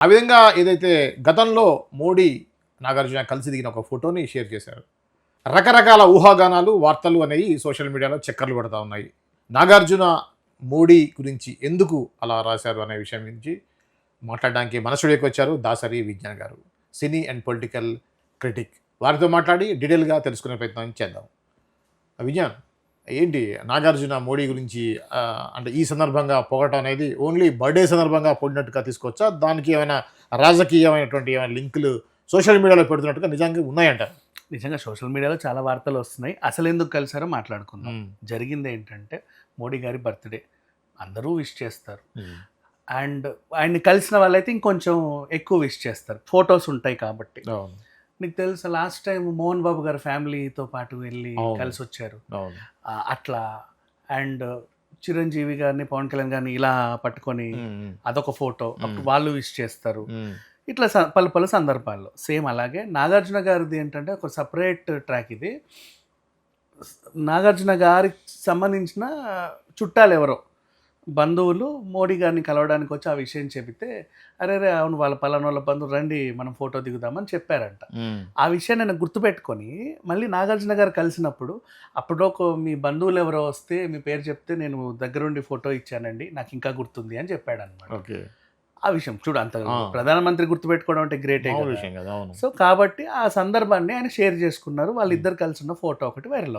ఆ విధంగా ఏదైతే గతంలో మోడీ, నాగార్జున కలిసి దిగిన ఒక ఫోటోని షేర్ చేశారు. రకరకాల ఊహాగానాలు, వార్తలు అనేవి సోషల్ మీడియాలో చక్కర్లు కొడతా ఉన్నాయి. నాగార్జున మోడీ గురించి ఎందుకు అలా రాశారు అనే విషయం గురించి మాట్లాడడానికి మన స్టూడియోకి వచ్చారు దాసరి విజ్ఞాన్ గారు, సినీ అండ్ పొలిటికల్ క్రిటిక్. వారితో మాట్లాడి డీటెయిల్గా తెలుసుకునే ప్రయత్నం చేద్దాం. విజ్ఞాన్, ఏంటి నాగార్జున మోడీ గురించి అంటే ఈ సందర్భంగా పొగటం అనేది ఓన్లీ బర్త్‌డే సందర్భంగా పొగిడినట్టుగా తీసుకోవచ్చా? దానికి ఏమైనా రాజకీయమైనటువంటి ఏమైనా లింకులు సోషల్ మీడియాలో పెడుతున్నట్టుగా నిజంగా ఉన్నాయంటారా? నిజంగా సోషల్ మీడియాలో చాలా వార్తలు వస్తున్నాయి. అసలెందుకు కలిసారో మాట్లాడుకుందాం. హ్మ్. జరిగిందేంటంటే మోడీ గారి బర్త్‌డే. అందరూ విష్ చేస్తారు. హ్మ్. అండ్ ఆయన్ని కలిసిన వాళ్ళైతే ఇంకొంచెం ఎక్కువ విష్ చేస్తారు. ఫోటోస్ ఉంటాయి కాబట్టి. అవును. నీకు తెలుసా లాస్ట్ టైమ్ మోహన్ బాబు గారి ఫ్యామిలీతో పాటు వెళ్ళి అవును. కలిసొచ్చారు. అవును. అట్లా అండ్ చిరంజీవి గారిని, పవన్ కళ్యాణ్ గారిని ఇలా పట్టుకొని హ్మ్. హ్మ్. అదొక ఫోటో. అప్పుడు హ్మ్. వాళ్ళు విష్ చేస్తారు. హ్మ్. ఇట్లా పలు పలు సందర్భాల్లో. సేమ్ అలాగే నాగార్జున గారిది ఏంటంటే ఒక సెపరేట్ ట్రాక్ ఇది. నాగార్జున గారికి సంబంధించిన చుట్టాలెవరో బంధువులు మోడీ గారిని కలవడానికి వచ్చి ఆ విషయం చెబితే, "అరెరే! అవును వాళ్ళ పలానోళ్ళ బంధువులు రండి మనం ఫోటో దిగుదామని" చెప్పారంట. హ్మ్. ఆ విషయాన్ని నేను గుర్తుపెట్టుకొని మళ్ళీ నాగార్జున గారు కలిసినప్పుడు, "అప్పటిలోపు మీ బంధువులెవరో వస్తే మీ పేరు చెప్తే నేను దగ్గరుండి ఫోటో ఇచ్చానండి. నాకింకా గుర్తుంది" అని చెప్పాడనమాట. ఓకే. ఆ విషయం చూడు అంత ఆ! ప్రధానమంత్రి గుర్తుపెట్టుకోవడం అంటే గ్రేటే మామూలు గదా! విషయం కాదు. అవును. సో, కాబట్టి ఆ సందర్భాన్ని ఆయన షేర్ చేసుకున్నారు. వాళ్ళిద్దరు కలిసి ఉన్న ఫోటో ఒకటి వైరల్ అవుతుంది.